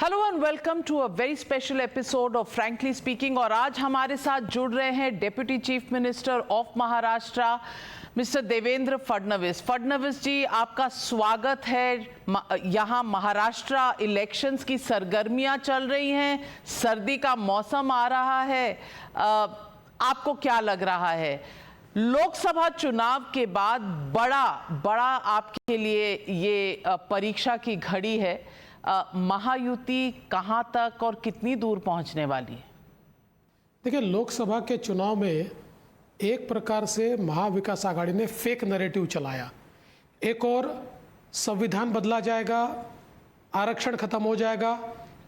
Hello and welcome to a very special episode of frankly speaking. और आज हमारे साथ जुड़ रहे हैं deputy chief minister of Maharashtra mister Devendra Fadnavis. Fadnavis ji, आपका स्वागत है। यहाँ महाराष्ट्र इलेक्शंस की सरगर्मियां चल रही हैं, सर्दी का मौसम आ रहा है। आपको क्या लग रहा है, लोकसभा चुनाव के बाद बड़ा आपके लिए ये परीक्षा की घड़ी है। महायुति कहां तक और कितनी दूर पहुंचने वाली है? देखिए, लोकसभा के चुनाव में एक प्रकार से महाविकास आघाड़ी ने फेक नैरेटिव चलाया। एक और संविधान बदला जाएगा, आरक्षण खत्म हो जाएगा,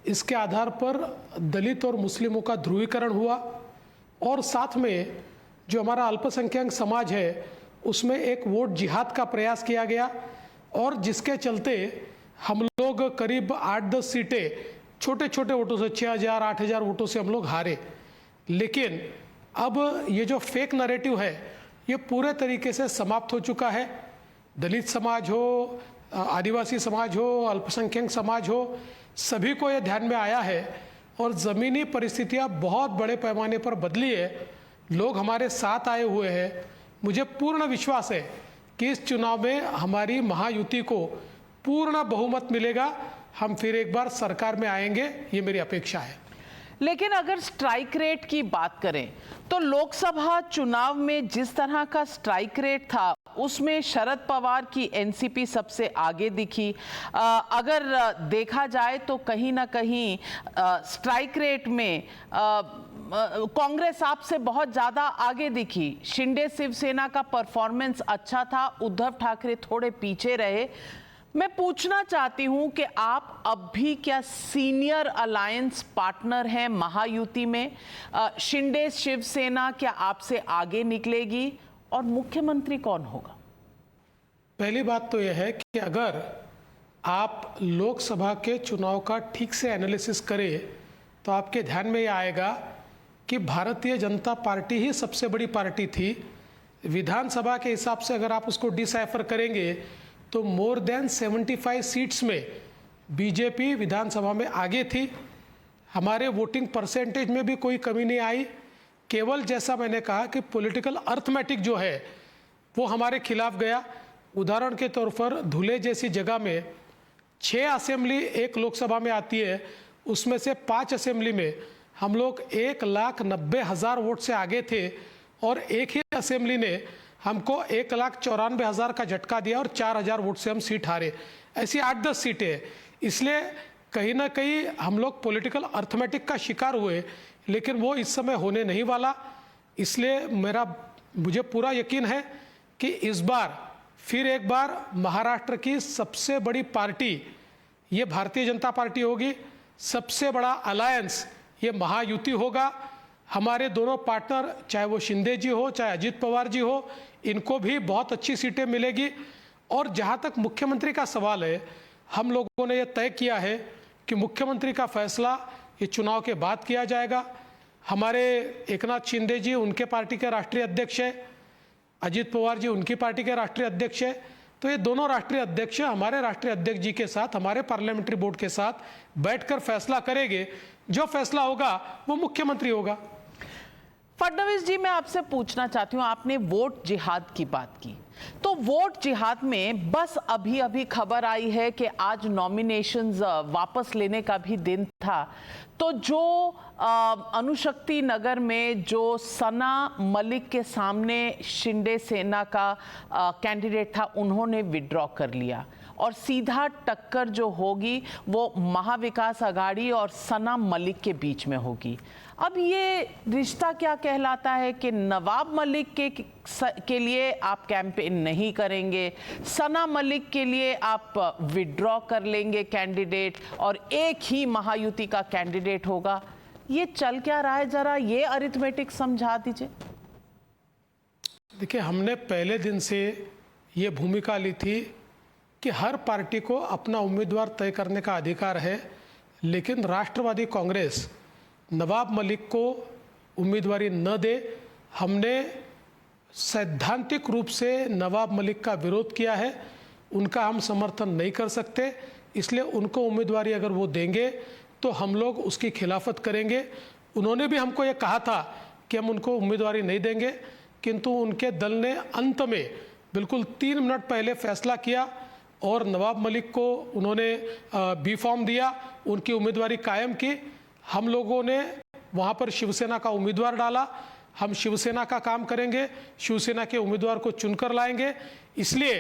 इसके आधार पर दलित और मुस्लिमों का ध्रुवीकरण हुआ। और साथ में जो हमारा अल्पसंख्यक समाज है उसमें एक वोट जिहाद का प्रयास किया गया, और जिसके चलते हम लोग करीब 8-10 सीटें छोटे छोटे वोटों से 6,000 8,000 वोटों से हम लोग हारे। लेकिन अब ये जो फेक नैरेटिव है ये पूरे तरीके से समाप्त हो चुका है। दलित समाज हो, आदिवासी समाज हो, अल्पसंख्यक समाज हो, सभी को ये ध्यान में आया है और ज़मीनी परिस्थितियाँ बहुत बड़े पैमाने पर बदली है। लोग हमारे साथ आए हुए हैं। मुझे पूर्ण विश्वास है कि इस चुनाव में हमारी महायुति को पूर्ण बहुमत मिलेगा। हम फिर एक बार सरकार में आएंगे, ये मेरी अपेक्षा है। लेकिन अगर स्ट्राइक रेट की बात करें तो लोकसभा चुनाव में जिस तरह का स्ट्राइक रेट था उसमें शरद पवार की एनसीपी सबसे आगे दिखी। अगर देखा जाए तो कहीं ना कहीं स्ट्राइक रेट में कांग्रेस आपसे बहुत ज़्यादा आगे दिखी। शिंदे शिवसेना का परफॉर्मेंस अच्छा था, उद्धव ठाकरे थोड़े पीछे रहे। मैं पूछना चाहती हूं कि आप अब भी क्या सीनियर अलायंस पार्टनर हैं महायुति में? शिंदे शिवसेना क्या आपसे आगे निकलेगी और मुख्यमंत्री कौन होगा? पहली बात तो यह है कि अगर आप लोकसभा के चुनाव का ठीक से एनालिसिस करें तो आपके ध्यान में यह आएगा कि भारतीय जनता पार्टी ही सबसे बड़ी पार्टी थी। विधानसभा के हिसाब से अगर आप उसको डिसाइफर करेंगे तो मोर देन 75 सीट्स में बीजेपी विधानसभा में आगे थी। हमारे वोटिंग परसेंटेज में भी कोई कमी नहीं आई। केवल जैसा मैंने कहा कि पॉलिटिकल अर्थमेटिक जो है वो हमारे खिलाफ गया। उदाहरण के तौर पर धुले जैसी जगह में 6 असेंबली एक लोकसभा में आती है, उसमें से 5 असेंबली में हम लोग 1,90,000 वोट से आगे थे और एक ही असेंबली ने हमको 1,94,000 का झटका दिया और 4,000 वोट से हम सीट हारे। ऐसी 8-10 सीटें हैं। इसलिए कहीं ना कहीं हम लोग पॉलिटिकल अर्थमेटिक का शिकार हुए, लेकिन वो इस समय होने नहीं वाला। इसलिए मुझे पूरा यकीन है कि इस बार फिर एक बार महाराष्ट्र की सबसे बड़ी पार्टी ये भारतीय जनता पार्टी होगी। सबसे बड़ा अलायंस ये महायुति होगा। हमारे दोनों पार्टनर, चाहे वो शिंदे जी हो चाहे अजित पवार जी हो, इनको भी बहुत अच्छी सीटें मिलेगी। और जहाँ तक मुख्यमंत्री का सवाल है, हम लोगों ने यह तय किया है कि मुख्यमंत्री का फैसला ये चुनाव के बाद किया जाएगा। हमारे एकनाथ शिंदे जी उनके पार्टी के राष्ट्रीय अध्यक्ष है, अजित पवार जी उनकी पार्टी के राष्ट्रीय अध्यक्ष है। तो ये दोनों राष्ट्रीय अध्यक्ष हमारे राष्ट्रीय अध्यक्ष जी के साथ, हमारे पार्लियामेंट्री बोर्ड के साथ बैठकर फैसला करेंगे। जो फैसला होगा वो मुख्यमंत्री होगा। फडणवीस जी, मैं आपसे पूछना चाहती हूँ, आपने वोट जिहाद की बात की, तो वोट जिहाद में बस अभी अभी खबर आई है कि आज नॉमिनेशंस वापस लेने का भी दिन था। तो जो अणुशक्ति नगर में जो सना मलिक के सामने शिंदे सेना का कैंडिडेट था, उन्होंने विड्रॉ कर लिया और सीधा टक्कर जो होगी वो महाविकास आघाड़ी और सना मलिक के बीच में होगी। अब ये रिश्ता क्या कहलाता है कि नवाब मलिक के लिए आप कैंपेन नहीं करेंगे, सना मलिक के लिए आप विड्रॉ कर लेंगे कैंडिडेट और एक ही महायुति का कैंडिडेट होगा। ये चल क्या रहा है, जरा ये अरिथमेटिक समझा दीजिए। देखिए, हमने पहले दिन से ये भूमिका ली थी कि हर पार्टी को अपना उम्मीदवार तय करने का अधिकार है, लेकिन राष्ट्रवादी कांग्रेस नवाब मलिक को उम्मीदवारी न दे। हमने सैद्धांतिक रूप से नवाब मलिक का विरोध किया है, उनका हम समर्थन नहीं कर सकते। इसलिए उनको उम्मीदवारी अगर वो देंगे तो हम लोग उसकी खिलाफत करेंगे। उन्होंने भी हमको ये कहा था कि हम उनको उम्मीदवारी नहीं देंगे, किंतु उनके दल ने अंत में बिल्कुल 3 मिनट पहले फैसला किया और नवाब मलिक को उन्होंने बी फॉर्म दिया, उनकी उम्मीदवारी कायम की। हम लोगों ने वहाँ पर शिवसेना का उम्मीदवार डाला। हम शिवसेना का काम करेंगे, शिवसेना के उम्मीदवार को चुनकर लाएंगे। इसलिए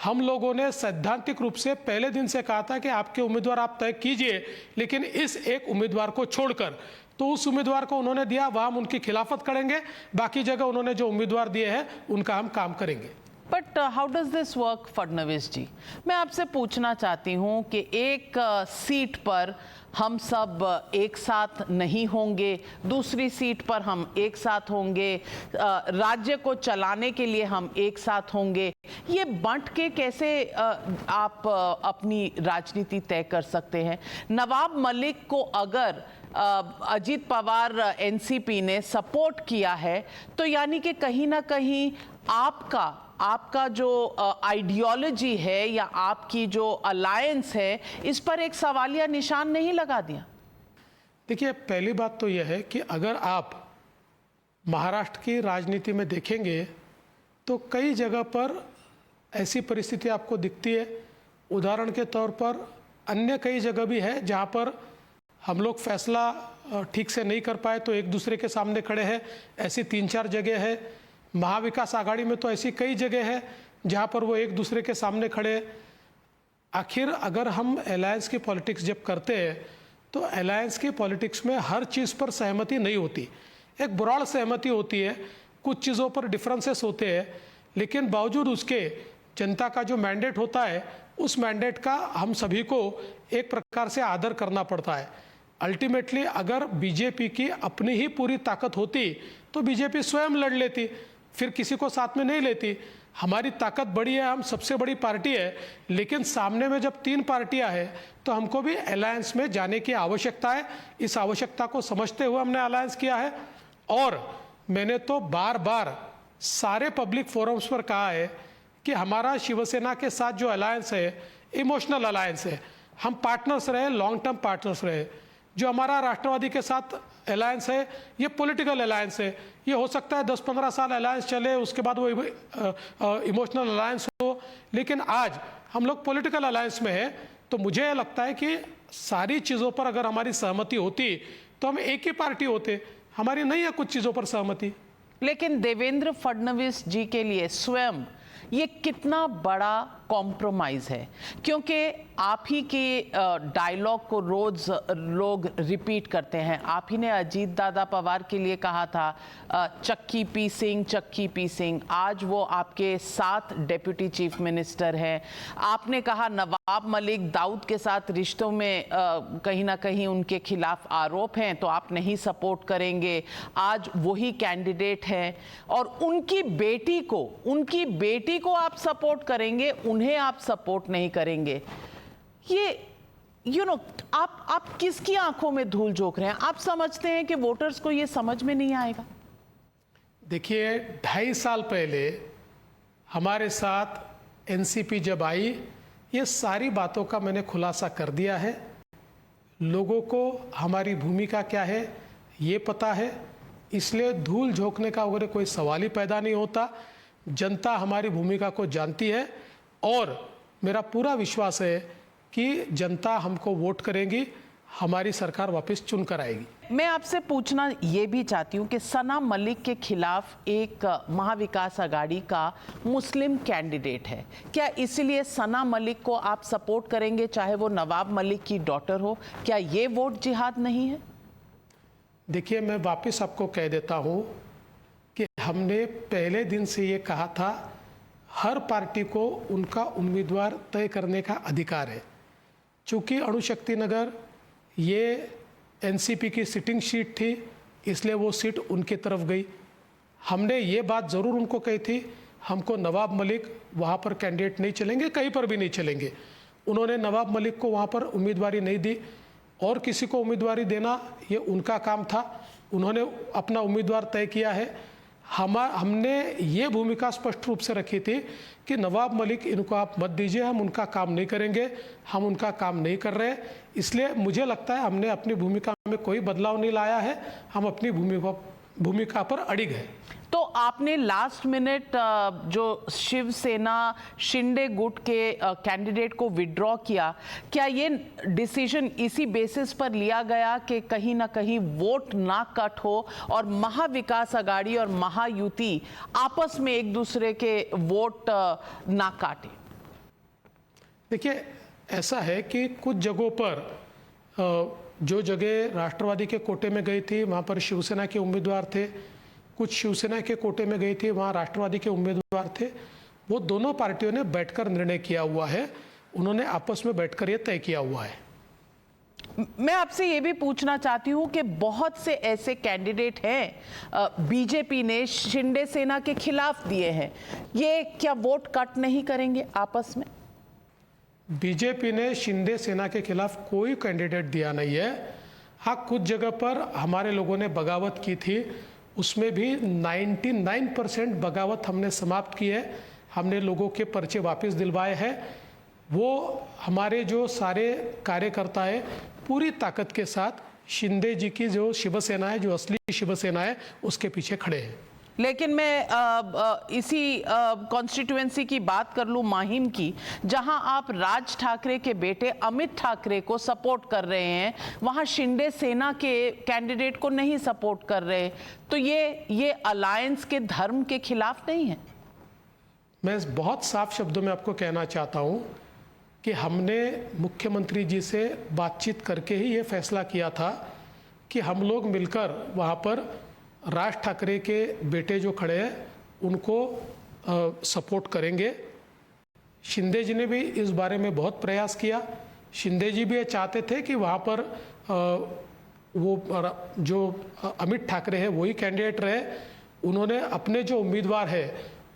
हम लोगों ने सैद्धांतिक रूप से पहले दिन से कहा था कि आपके उम्मीदवार आप तय कीजिए, लेकिन इस एक उम्मीदवार को छोड़कर। तो उस उम्मीदवार को उन्होंने दिया, वह हम उनकी खिलाफत करेंगे। बाकी जगह उन्होंने जो उम्मीदवार दिए हैं उनका हम काम करेंगे। But how does this work Fadnavis ji? मैं आपसे पूछना चाहती हूँ कि एक सीट पर हम सब एक साथ नहीं होंगे, दूसरी सीट पर हम एक साथ होंगे, राज्य को चलाने के लिए हम एक साथ होंगे। ये बांट के कैसे आप अपनी राजनीति तय कर सकते हैं? नवाब मलिक को अगर अजीत पवार एनसीपी ने सपोर्ट किया है तो यानी कि कहीं ना कहीं आपका जो आइडियोलॉजी है या आपकी जो अलायंस है, इस पर एक सवालिया निशान नहीं लगा दिया? देखिए, पहली बात तो यह है कि अगर आप महाराष्ट्र की राजनीति में देखेंगे तो कई जगह पर ऐसी परिस्थिति आपको दिखती है। उदाहरण के तौर पर अन्य कई जगह भी है जहाँ पर हम लोग फैसला ठीक से नहीं कर पाए तो एक दूसरे के सामने खड़े हैं। ऐसी 3-4 जगह है। महाविकास आघाड़ी में तो ऐसी कई जगह है जहाँ पर वो एक दूसरे के सामने खड़े हैं। आखिर अगर हम अलायंस की पॉलिटिक्स जब करते हैं तो अलायंस की पॉलिटिक्स में हर चीज़ पर सहमति नहीं होती। एक ब्रॉड सहमति होती है, कुछ चीज़ों पर डिफरेंसेस होते हैं, लेकिन बावजूद उसके जनता का जो मैंडेट होता है उस मैंडेट का हम सभी को एक प्रकार से आदर करना पड़ता है। अल्टीमेटली अगर बीजेपी की अपनी ही पूरी ताकत होती तो बीजेपी स्वयं लड़ लेती, फिर किसी को साथ में नहीं लेती। हमारी ताकत बड़ी है, हम सबसे बड़ी पार्टी है, लेकिन सामने में जब 3 पार्टियां हैं तो हमको भी अलायंस में जाने की आवश्यकता है। इस आवश्यकता को समझते हुए हमने अलायंस किया है। और मैंने तो बार बार सारे पब्लिक फोरम्स पर कहा है कि हमारा शिवसेना के साथ जो अलायंस है इमोशनल अलायंस है। हम पार्टनर्स रहे, लॉन्ग टर्म पार्टनर्स रहे। जो हमारा राष्ट्रवादी के साथ अलायंस है ये पॉलिटिकल अलायंस है। ये हो सकता है 10-15 साल अलायंस चले, उसके बाद वो इमोशनल अलायंस हो, लेकिन आज हम लोग पॉलिटिकल अलायंस में है। तो मुझे लगता है कि सारी चीज़ों पर अगर हमारी सहमति होती तो हम एक ही पार्टी होते। हमारी नहीं है कुछ चीज़ों पर सहमति। लेकिन देवेंद्र फडणवीस जी के लिए स्वयं ये कितना बड़ा कॉम्प्रोमाइज है? क्योंकि आप ही के डायलॉग को रोज लोग रिपीट करते हैं। आप ही ने अजीत दादा पवार के लिए कहा था चक्की पी सिंह। आज वो आपके साथ डेप्यूटी चीफ मिनिस्टर हैं। आपने कहा नवाब मलिक दाऊद के साथ रिश्तों में कहीं ना कहीं उनके खिलाफ आरोप हैं तो आप नहीं सपोर्ट करेंगे। आज वही कैंडिडेट हैं और उनकी बेटी को आप सपोर्ट करेंगे, उन्हें आप सपोर्ट नहीं करेंगे। ये आप किसकी आंखों में धूल झोंक रहे हैं? आप समझते हैं कि वोटर्स को ये समझ में नहीं आएगा? देखिए, 2.5 साल पहले हमारे साथ एनसीपी जब आई, ये सारी बातों का मैंने खुलासा कर दिया है। लोगों को हमारी भूमिका क्या है ये पता है, इसलिए धूल झोंकने का वगैरह कोई सवाल ही पैदा नहीं होता। जनता हमारी भूमिका को जानती है और मेरा पूरा विश्वास है कि जनता हमको वोट करेगी, हमारी सरकार वापस चुन कर आएगी। मैं आपसे पूछना ये भी चाहती हूँ कि सना मलिक के खिलाफ एक महाविकास आघाड़ी का मुस्लिम कैंडिडेट है, क्या इसलिए सना मलिक को आप सपोर्ट करेंगे चाहे वो नवाब मलिक की डॉटर हो? क्या ये वोट जिहाद नहीं है? देखिए, मैं वापस आपको कह देता हूँ कि हमने पहले दिन से ये कहा था हर पार्टी को उनका उम्मीदवार तय करने का अधिकार है। चूँकि अणुशक्ति नगर ये एनसीपी की सिटिंग सीट थी, इसलिए वो सीट उनकी तरफ गई। हमने ये बात ज़रूर उनको कही थी, हमको नवाब मलिक वहाँ पर कैंडिडेट नहीं चलेंगे, कहीं पर भी नहीं चलेंगे। उन्होंने नवाब मलिक को वहाँ पर उम्मीदवारी नहीं दी और किसी को उम्मीदवारी देना ये उनका काम था। उन्होंने अपना उम्मीदवार तय किया है। हमने ये भूमिका स्पष्ट रूप से रखी थी कि नवाब मलिक इनको आप मत दीजिए, हम उनका काम नहीं करेंगे, हम उनका काम नहीं कर रहे। इसलिए मुझे लगता है हमने अपनी भूमिका में कोई बदलाव नहीं लाया है, हम अपनी भूमिका पर अड़िग हैं। तो आपने लास्ट मिनट जो शिवसेना शिंदे गुट के कैंडिडेट को विड्रॉ किया, क्या ये डिसीजन इसी बेसिस पर लिया गया कि कहीं ना कहीं वोट ना कट हो और महाविकास आघाड़ी और महायुति आपस में एक दूसरे के वोट ना काटे? देखिए, ऐसा है कि कुछ जगहों पर जो जगह राष्ट्रवादी के कोटे में गई थी वहाँ पर शिवसेना के उम्मीदवार थे, कुछ शिवसेना के कोटे में गई थी वहाँ राष्ट्रवादी के उम्मीदवार थे। वो दोनों पार्टियों ने बैठकर निर्णय किया हुआ है, उन्होंने आपस में बैठकर ये तय किया हुआ है। मैं आपसे ये भी पूछना चाहती हूँ कि बहुत से ऐसे कैंडिडेट हैं बीजेपी ने शिंदे सेना के खिलाफ दिए हैं, ये क्या वोट कट नहीं करेंगे आपस में? बीजेपी ने शिंदे सेना के खिलाफ कोई कैंडिडेट दिया नहीं है। हाँ, कुछ जगह पर हमारे लोगों ने बगावत की थी, उसमें भी 99% बगावत हमने समाप्त की है, हमने लोगों के पर्चे वापस दिलवाए हैं। वो हमारे जो सारे कार्यकर्ता है पूरी ताकत के साथ शिंदे जी की जो शिवसेना है, जो असली शिवसेना है, उसके पीछे खड़े हैं। लेकिन मैं इसी कॉन्स्टिट्यूएंसी की बात कर लूं, माहिम की, जहां आप राज ठाकरे के बेटे अमित ठाकरे को सपोर्ट कर रहे हैं, वहां शिंदे सेना के कैंडिडेट को नहीं सपोर्ट कर रहे, तो ये अलायंस के धर्म के खिलाफ नहीं है? मैं बहुत साफ शब्दों में आपको कहना चाहता हूं कि हमने मुख्यमंत्री जी से बातचीत करके ही ये फैसला किया था कि हम लोग मिलकर वहाँ पर राज ठाकरे के बेटे जो खड़े हैं उनको सपोर्ट करेंगे। शिंदे जी ने भी इस बारे में बहुत प्रयास किया। शिंदे जी भी ये चाहते थे कि वहाँ पर वो जो अमित ठाकरे है वही कैंडिडेट रहे। उन्होंने अपने जो उम्मीदवार है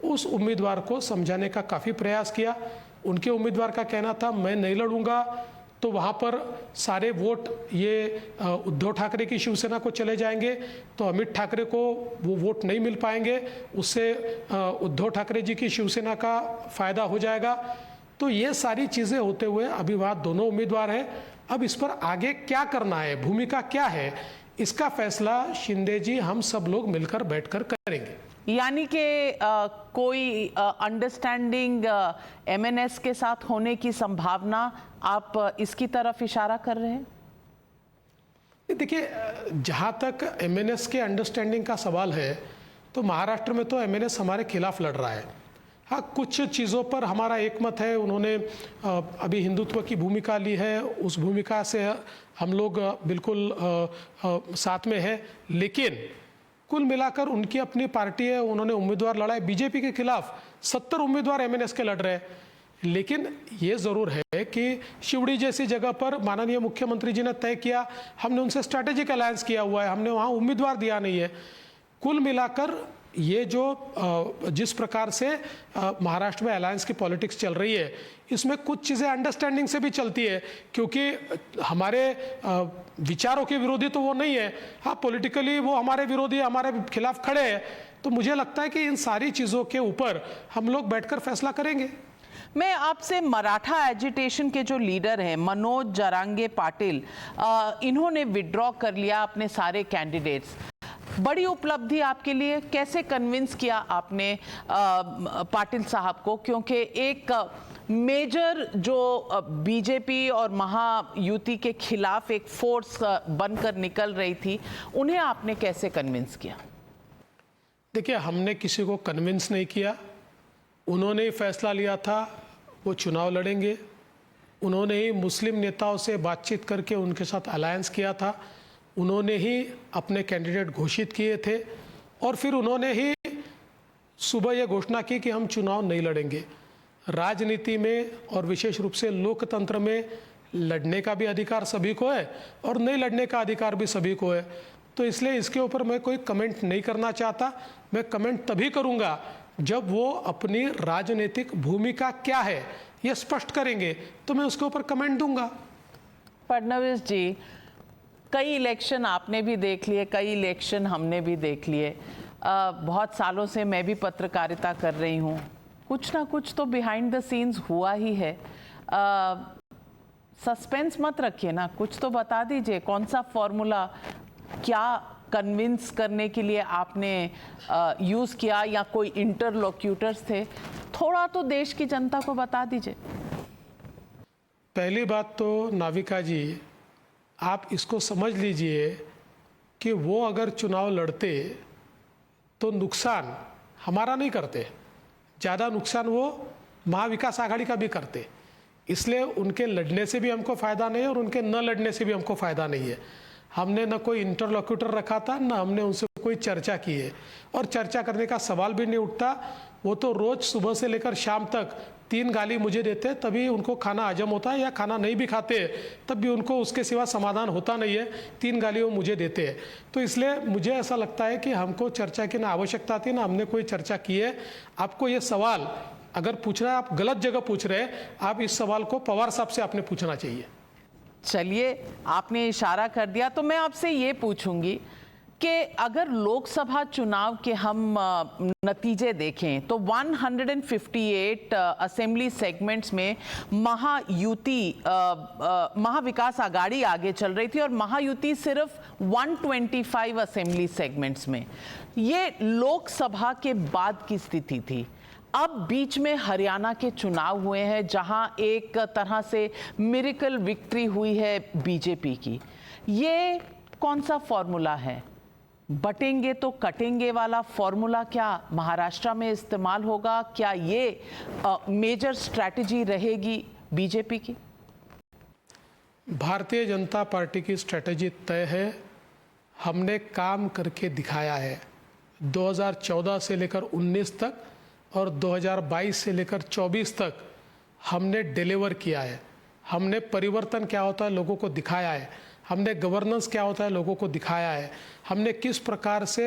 उस उम्मीदवार को समझाने का काफ़ी प्रयास किया। उनके उम्मीदवार का कहना था मैं नहीं लड़ूंगा, तो वहाँ पर सारे वोट ये उद्धव ठाकरे की शिवसेना को चले जाएंगे, तो अमित ठाकरे को वो वोट नहीं मिल पाएंगे, उससे उद्धव ठाकरे जी की शिवसेना का फायदा हो जाएगा। तो ये सारी चीज़ें होते हुए अभी वहाँ दोनों उम्मीदवार हैं। अब इस पर आगे क्या करना है, भूमिका क्या है, इसका फैसला शिंदे जी हम सब लोग मिलकर बैठकर करेंगे। यानी कि कोई अंडरस्टैंडिंग एमएनएस के साथ होने की संभावना, आप इसकी तरफ इशारा कर रहे हैं? देखिए, जहाँ तक एमएनएस के अंडरस्टैंडिंग का सवाल है तो महाराष्ट्र में तो एमएनएस हमारे खिलाफ लड़ रहा है। हाँ, कुछ चीज़ों पर हमारा एक मत है, उन्होंने अभी हिंदुत्व की भूमिका ली है, उस भूमिका से हम लोग बिल्कुल साथ में है, लेकिन कुल मिलाकर उनकी अपनी पार्टी है, उन्होंने उम्मीदवार लड़ा है। बीजेपी के खिलाफ 70 उम्मीदवार एमएनएस के लड़ रहे हैं। लेकिन ये ज़रूर है कि शिवड़ी जैसी जगह पर माननीय मुख्यमंत्री जी ने तय किया, हमने उनसे स्ट्रैटेजिक अलायंस किया हुआ है, हमने वहाँ उम्मीदवार दिया नहीं है। कुल मिलाकर ये जो जिस प्रकार से महाराष्ट्र में अलायंस की पॉलिटिक्स चल रही है, इसमें कुछ चीज़ें अंडरस्टैंडिंग से भी चलती है, क्योंकि हमारे विचारों के विरोधी तो वो नहीं है, हाँ पॉलिटिकली वो हमारे विरोधी, हमारे खिलाफ खड़े हैं। तो मुझे लगता है कि इन सारी चीज़ों के ऊपर हम लोग बैठकर फैसला करेंगे। मैं आपसे मराठा एजिटेशन के जो लीडर हैं मनोज जरांगे पाटिल, इन्होंने विड्रॉ कर लिया अपने सारे कैंडिडेट्स। बड़ी उपलब्धि आपके लिए, कैसे कन्विंस किया आपने पाटिल साहब को? क्योंकि एक मेजर जो बीजेपी और महायुति के खिलाफ एक फोर्स बनकर निकल रही थी, उन्हें आपने कैसे कन्विंस किया? देखिए, हमने किसी को कन्विंस नहीं किया, उन्होंने ही फैसला लिया था वो चुनाव लड़ेंगे। उन्होंने ही मुस्लिम नेताओं से बातचीत करके उनके साथ अलायंस किया था, उन्होंने ही अपने कैंडिडेट घोषित किए थे और फिर उन्होंने ही सुबह ये घोषणा की कि हम चुनाव नहीं लड़ेंगे। राजनीति में और विशेष रूप से लोकतंत्र में लड़ने का भी अधिकार सभी को है और नहीं लड़ने का अधिकार भी सभी को है। तो इसलिए इसके ऊपर मैं कोई कमेंट नहीं करना चाहता। मैं कमेंट तभी करूंगा जब वो अपनी राजनीतिक भूमिका क्या है ये स्पष्ट करेंगे, तो मैं उसके ऊपर कमेंट दूंगा। फडणवीस जी, कई इलेक्शन आपने भी देख लिए, कई इलेक्शन हमने भी देख लिए। बहुत सालों से मैं भी पत्रकारिता कर रही हूँ, कुछ ना कुछ तो बिहाइंड द सीन्स हुआ ही है। सस्पेंस मत रखिए ना, कुछ तो बता दीजिए, कौन सा फॉर्मूला, क्या कन्विंस करने के लिए आपने यूज़ किया, या कोई इंटरलोक्यूटर्स थे, थोड़ा तो देश की जनता को बता दीजिए। पहली बात तो नाविका जी, आप इसको समझ लीजिए कि वो अगर चुनाव लड़ते तो नुकसान हमारा नहीं करते, ज़्यादा नुकसान वो महाविकास आघाड़ी का भी करते। इसलिए उनके लड़ने से भी हमको फ़ायदा नहीं है और उनके न लड़ने से भी हमको फ़ायदा नहीं है। हमने न कोई इंटरलोक्यूटर रखा था, न हमने उनसे कोई चर्चा की है, और चर्चा करने का सवाल भी नहीं उठता। वो तो रोज़ सुबह से लेकर शाम तक 3 गाली मुझे देते, तभी उनको खाना हजम होता है, या खाना नहीं भी खाते तब भी उनको उसके सिवा समाधान होता नहीं है, 3 गाली वो मुझे देते हैं। तो इसलिए मुझे ऐसा लगता है कि हमको चर्चा की ना आवश्यकता थी, ना हमने कोई चर्चा की है। आपको ये सवाल अगर पूछना है, आप गलत जगह पूछ रहे हैं। आप इस सवाल को पवार साहब से आपने पूछना चाहिए। चलिए, आपने इशारा कर दिया तो मैं आपसे ये पूछूंगी कि अगर लोकसभा चुनाव के हम नतीजे देखें तो 158 असेंबली सेगमेंट्स में महायुति महाविकास आघाड़ी आगे चल रही थी, और महायुति सिर्फ 125 असेंबली सेगमेंट्स में। ये लोकसभा के बाद की स्थिति थी। अब बीच में हरियाणा के चुनाव हुए हैं, जहां एक तरह से मिरेकल विक्ट्री हुई है बीजेपी की। ये कौन सा फॉर्मूला है? बटेंगे तो कटेंगे वाला फॉर्मूला क्या महाराष्ट्र में इस्तेमाल होगा? क्या ये मेजर स्ट्रैटेजी रहेगी बीजेपी की? भारतीय जनता पार्टी की स्ट्रैटेजी तय है। हमने काम करके दिखाया है। 2014 से लेकर 19 तक और 2022 से लेकर 24 तक हमने डिलीवर किया है। हमने परिवर्तन क्या होता है लोगों को दिखाया है। हमने गवर्नेंस क्या होता है लोगों को दिखाया है। हमने किस प्रकार से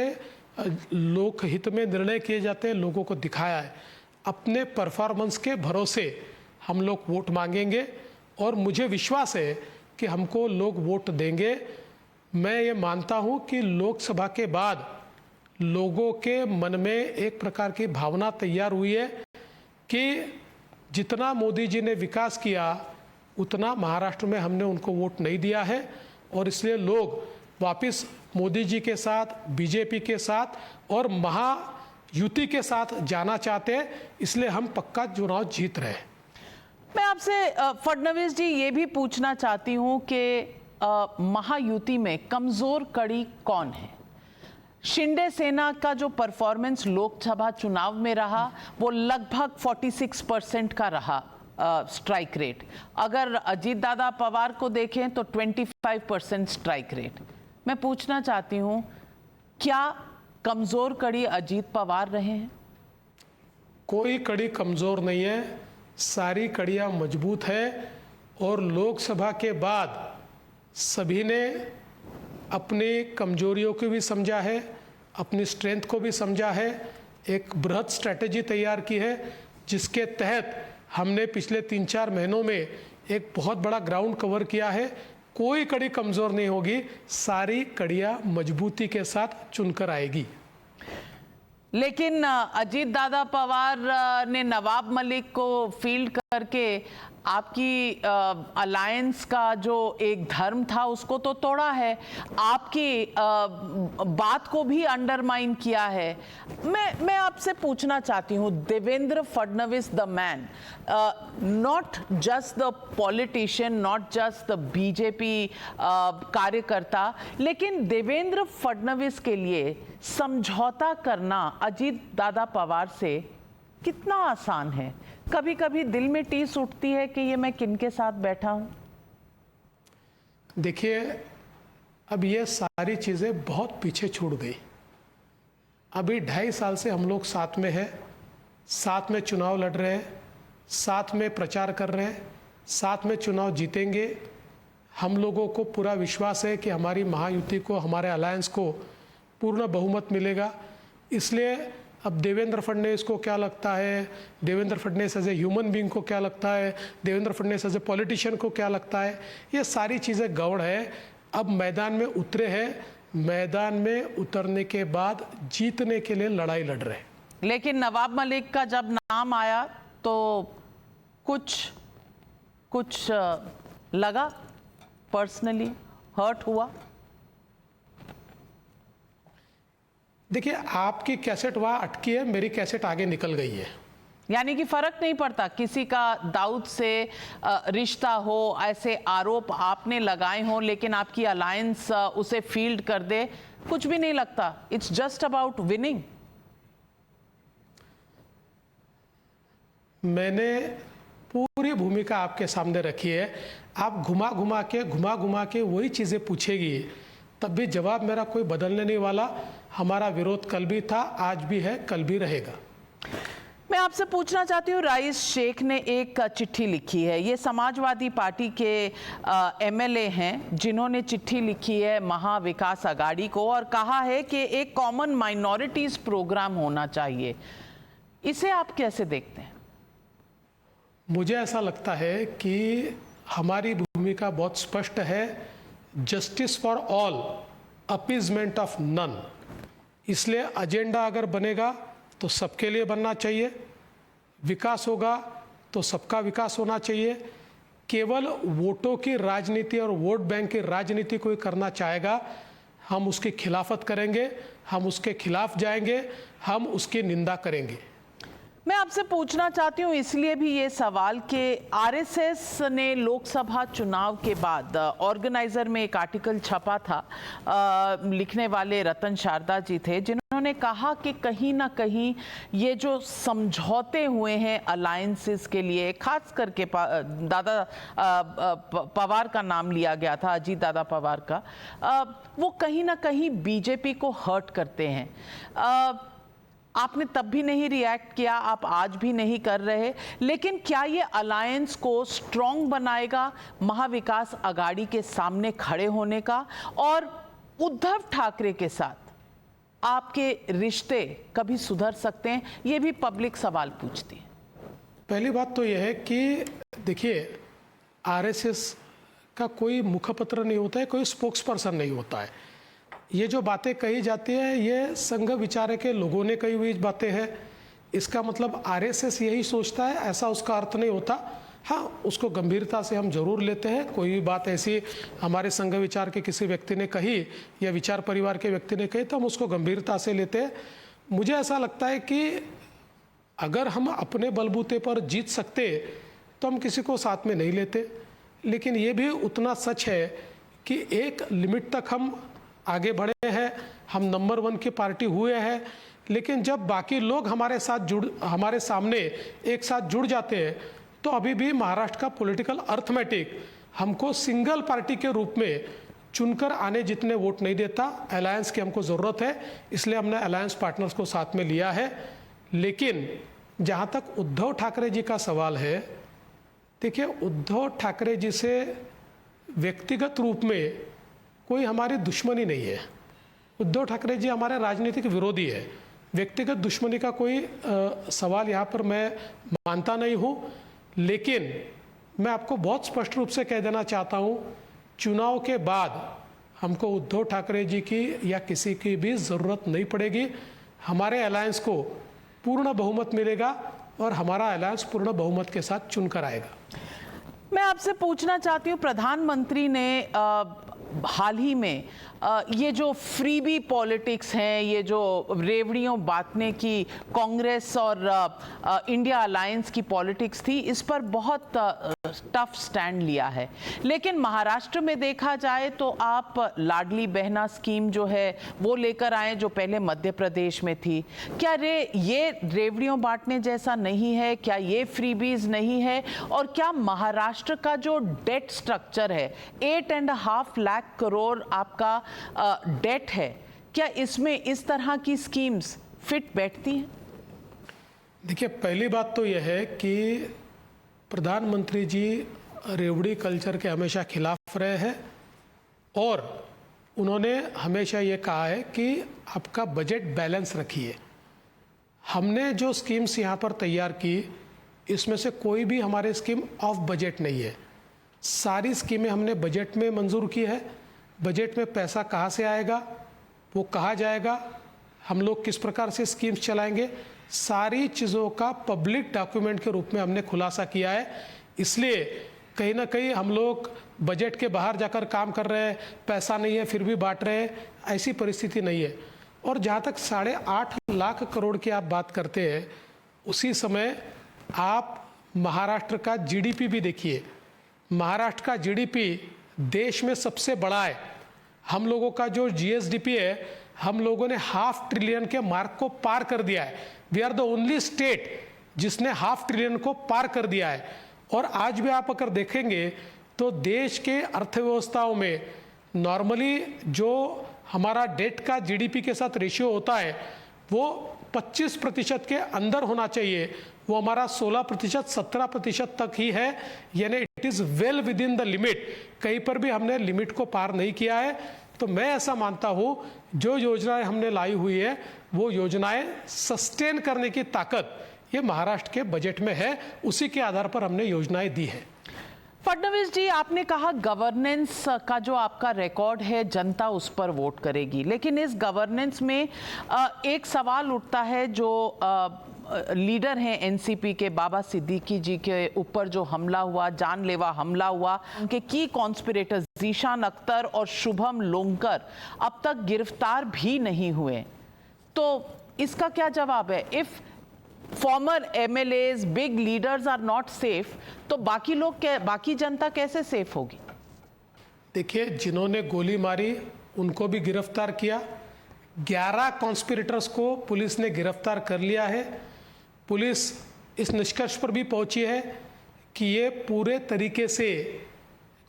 लोकहित में निर्णय किए जाते हैं लोगों को दिखाया है। अपने परफॉर्मेंस के भरोसे हम लोग वोट मांगेंगे, और मुझे विश्वास है कि हमको लोग वोट देंगे। मैं ये मानता हूँ कि लोकसभा के बाद लोगों के मन में एक प्रकार की भावना तैयार हुई है कि जितना मोदी जी ने विकास किया उतना महाराष्ट्र में हमने उनको वोट नहीं दिया है, और इसलिए लोग वापस मोदी जी के साथ, बीजेपी के साथ और महायुति के साथ जाना चाहते हैं। इसलिए हम पक्का चुनाव जीत रहे हैं। मैं आपसे फडणवीस जी ये भी पूछना चाहती हूँ कि महायुति में कमजोर कड़ी कौन है? शिंदे सेना का जो परफॉर्मेंस लोकसभा चुनाव में रहा वो लगभग 46% का रहा स्ट्राइक रेट। अगर अजीत दादा पवार को देखें तो 25% स्ट्राइक रेट। मैं पूछना चाहती हूं, क्या कमजोर कड़ी अजीत पवार रहे हैं? कोई कड़ी कमजोर नहीं है, सारी कड़ियां मजबूत है। और लोकसभा के बाद सभी ने अपनी कमजोरियों को भी समझा है, अपनी स्ट्रेंथ को भी समझा है। एक बृहद स्ट्रैटेजी तैयार की है, जिसके तहत हमने पिछले 3-4 महीनों में एक बहुत बड़ा ग्राउंड कवर किया है। कोई कड़ी कमज़ोर नहीं होगी, सारी कड़ियाँ मजबूती के साथ चुनकर आएगी। लेकिन अजीत दादा पवार ने नवाब मलिक को फील्ड करके आपकी अलायंस का जो एक धर्म था उसको तो तोड़ा है, आपकी बात को भी अंडरमाइन किया है। मैं आपसे पूछना चाहती हूँ, Devendra Fadnavis the man, not just the politician, not just the BJP कार्यकर्ता, लेकिन देवेंद्र फडणवीस के लिए समझौता करना अजीत दादा पवार से कितना आसान है? कभी कभी दिल में टीस उठती है कि ये मैं किनके साथ बैठा हूं। देखिए, अब ये सारी चीज़ें बहुत पीछे छूट गई। अभी 2.5 साल से हम लोग साथ में हैं, साथ में चुनाव लड़ रहे हैं, साथ में प्रचार कर रहे हैं, साथ में चुनाव जीतेंगे। हम लोगों को पूरा विश्वास है कि हमारी महायुति को, हमारे अलायंस को पूर्ण बहुमत मिलेगा। इसलिए अब देवेंद्र फडणवीस को क्या लगता है, Devendra Fadnavis as a human being को क्या लगता है, Devendra Fadnavis as a politician को क्या लगता है, ये सारी चीज़ें गौड़ है। अब मैदान में उतरे हैं, मैदान में उतरने के बाद जीतने के लिए लड़ाई लड़ रहे हैं। लेकिन नवाब मलिक का जब नाम आया तो कुछ लगा, पर्सनली हर्ट हुआ? देखिए, आपकी कैसेट वहाँ अटकी है, मेरी कैसेट आगे निकल गई है। यानी कि फर्क नहीं पड़ता, किसी का दाऊद से रिश्ता हो, ऐसे आरोप आपने लगाए हो, लेकिन आपकी अलायंस उसे फील्ड कर दे, कुछ भी नहीं लगता? It's just about winning. मैंने पूरी भूमिका आपके सामने रखी है। आप घुमा घुमा के वही चीज़ें पूछेगी, तब भी जवाब मेरा कोई बदलने नहीं वाला। हमारा विरोध कल भी था, आज भी है, कल भी रहेगा। मैं आपसे पूछना चाहती हूँ, राइस शेख ने एक चिट्ठी लिखी है। ये समाजवादी पार्टी के एमएलए हैं जिन्होंने चिट्ठी लिखी है महाविकास अघाड़ी को और कहा है कि एक कॉमन माइनॉरिटीज प्रोग्राम होना चाहिए। इसे आप कैसे देखते हैं? मुझे ऐसा लगता है कि हमारी भूमिका बहुत स्पष्ट है, justice for all, appeasement of none. इसलिए एजेंडा अगर बनेगा तो सबके लिए बनना चाहिए, विकास होगा तो सबका विकास होना चाहिए। केवल वोटों की राजनीति और वोट बैंक की राजनीति कोई करना चाहेगा, हम उसकी खिलाफत करेंगे, हम उसके खिलाफ जाएंगे, हम उसकी निंदा करेंगे। मैं आपसे पूछना चाहती हूँ इसलिए भी ये सवाल कि आरएसएस ने लोकसभा चुनाव के बाद ऑर्गेनाइजर में एक आर्टिकल छपा था, लिखने वाले रतन शारदा जी थे, जिन्होंने कहा कि कहीं ना कहीं ये जो समझौते हुए हैं अलायंसेस के लिए, खास करके दादा पवार का नाम लिया गया था, अजीत दादा पवार का, वो कहीं ना कहीं बीजेपी को हर्ट करते हैं। आपने तब भी नहीं रिएक्ट किया, आप आज भी नहीं कर रहे, लेकिन क्या ये अलायंस को स्ट्रॉन्ग बनाएगा महाविकास अघाड़ी के सामने खड़े होने का? और उद्धव ठाकरे के साथ आपके रिश्ते कभी सुधर सकते हैं? ये भी पब्लिक सवाल पूछती है। पहली बात तो यह है कि देखिए, आरएसएस का कोई मुखपत्र नहीं होता है, कोई स्पोक्स पर्सन नहीं होता है। ये जो बातें कही जाती है, ये संघ विचार के लोगों ने कही हुई बातें हैं। इसका मतलब आरएसएस यही सोचता है, ऐसा उसका अर्थ नहीं होता। हाँ, उसको गंभीरता से हम जरूर लेते हैं। कोई भी बात ऐसी हमारे संघ विचार के किसी व्यक्ति ने कही या विचार परिवार के व्यक्ति ने कही तो हम उसको गंभीरता से लेते हैं। मुझे ऐसा लगता है कि अगर हम अपने बलबूते पर जीत सकते तो हम किसी को साथ में नहीं लेते, लेकिन ये भी उतना सच है कि एक लिमिट तक हम आगे बढ़े हैं, हम नंबर 1 की पार्टी हुए हैं, लेकिन जब बाकी लोग हमारे सामने एक साथ जुड़ जाते हैं तो अभी भी महाराष्ट्र का पॉलिटिकल अर्थमेटिक हमको सिंगल पार्टी के रूप में चुनकर आने जितने वोट नहीं देता। अलायंस की हमको ज़रूरत है, इसलिए हमने अलायंस पार्टनर्स को साथ में लिया है। लेकिन जहाँ तक उद्धव ठाकरे जी का सवाल है, देखिए, उद्धव ठाकरे जी से व्यक्तिगत रूप में कोई हमारी दुश्मनी नहीं है। उद्धव ठाकरे जी हमारे राजनीतिक विरोधी है। व्यक्तिगत दुश्मनी का कोई सवाल यहाँ पर मैं मानता नहीं हूँ। लेकिन मैं आपको बहुत स्पष्ट रूप से कह देना चाहता हूँ, चुनाव के बाद हमको उद्धव ठाकरे जी की या किसी की भी ज़रूरत नहीं पड़ेगी। हमारे अलायंस को पूर्ण बहुमत मिलेगा और हमारा अलायंस पूर्ण बहुमत के साथ चुनकर आएगा। मैं आपसे पूछना चाहती हूँ, प्रधानमंत्री ने हाल ही में ये जो फ्रीबी पॉलिटिक्स हैं, ये जो रेवड़ियों बांटने की कांग्रेस और इंडिया अलायंस की पॉलिटिक्स थी, इस पर बहुत टफ स्टैंड लिया है। लेकिन महाराष्ट्र में देखा जाए तो आप लाडली बहना स्कीम जो है वो लेकर आए, जो पहले मध्य प्रदेश में थी। क्या ये रेवड़ियों बांटने जैसा नहीं है? क्या ये फ्रीबीज नहीं है? और क्या महाराष्ट्र का जो डेट स्ट्रक्चर है, 8.5 लाख करोड़ आपका डेट है, क्या इसमें इस तरह की स्कीम्स फिट बैठती हैं? देखिए, पहली बात तो यह है कि प्रधानमंत्री जी रेवड़ी कल्चर के हमेशा खिलाफ रहे हैं और उन्होंने हमेशा ये कहा है कि आपका बजट बैलेंस रखिए। हमने जो स्कीम्स यहाँ पर तैयार की, इसमें से कोई भी हमारे स्कीम ऑफ बजट नहीं है। सारी स्कीमें हमने बजट में मंजूर की है। बजट में पैसा कहाँ से आएगा, वो कहा जाएगा, हम लोग किस प्रकार से स्कीम्स चलाएंगे, सारी चीज़ों का पब्लिक डॉक्यूमेंट के रूप में हमने खुलासा किया है। इसलिए कहीं ना कहीं हम लोग बजट के बाहर जाकर काम कर रहे हैं, पैसा नहीं है फिर भी बांट रहे हैं, ऐसी परिस्थिति नहीं है। और जहाँ तक 8.5 लाख करोड़ की आप बात करते हैं, उसी समय आप महाराष्ट्र का जीडीपी भी देखिए। महाराष्ट्र का जीडीपी देश में सबसे बड़ा है। हम लोगों का जो जीएसडीपी है, हम लोगों ने $500 ट्रिलियन के मार्क को पार कर दिया है। We are the only state जिसने $500 ट्रिलियन को पार कर दिया है। और आज भी आप अगर देखेंगे तो देश के अर्थव्यवस्थाओं में नॉर्मली जो हमारा डेट का जीडीपी के साथ रेशियो होता है वो 25% के अंदर होना चाहिए, वो हमारा 16% 17% तक ही है, यानी it is well with in the limit. कहीं पर भी हमने लिमिट को पार नहीं किया है। तो मैं ऐसा मानता हूँ जो योजनाएं हमने लाई हुई है वो योजनाएं सस्टेन करने की ताकत ये महाराष्ट्र के बजट में है, उसी के आधार पर हमने योजनाएं दी है। फडणवीस जी, आपने कहा गवर्नेंस का जो आपका रिकॉर्ड है जनता उस पर वोट करेगी, लेकिन इस गवर्नेंस में एक सवाल उठता है जो लीडर हैं एनसीपी के बाबा सिद्दीकी जी के ऊपर जो हमला हुआ, जानलेवा हमला हुआ, उनके की कॉन्स्पिरेटर्स ज़ीशान अख्तर और शुभम लोंगर अब तक गिरफ्तार भी नहीं हुए। तो इसका क्या जवाब है? If former MLAs, big leaders are not safe, तो बाकी लोग, बाकी जनता कैसे सेफ होगी? देखिए, जिन्होंने गोली मारी उनको भी गिरफ्तार किया। 11 कॉन्स्पिरेटर्स को पुलिस ने गिरफ्तार कर लिया है। पुलिस इस निष्कर्ष पर भी पहुंची है कि ये पूरे तरीके से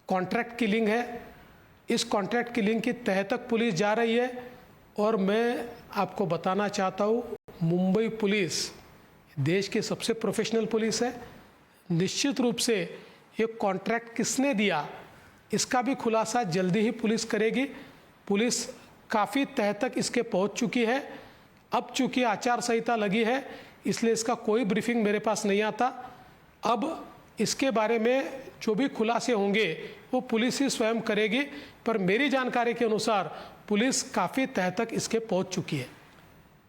कॉन्ट्रैक्ट किलिंग है। इस कॉन्ट्रैक्ट किलिंग की तह तक पुलिस जा रही है। और मैं आपको बताना चाहता हूँ, मुंबई पुलिस देश की सबसे प्रोफेशनल पुलिस है। निश्चित रूप से ये कॉन्ट्रैक्ट किसने दिया इसका भी खुलासा जल्दी ही पुलिस करेगी। पुलिस काफ़ी तह तक इसके पहुंच चुकी है। अब चूंकि आचार संहिता लगी है इसलिए इसका कोई ब्रीफिंग मेरे पास नहीं आता। अब इसके बारे में जो भी खुलासे होंगे वो पुलिस ही स्वयं करेगी, पर मेरी जानकारी के अनुसार पुलिस काफ़ी तह तक इसके पहुंच चुकी है।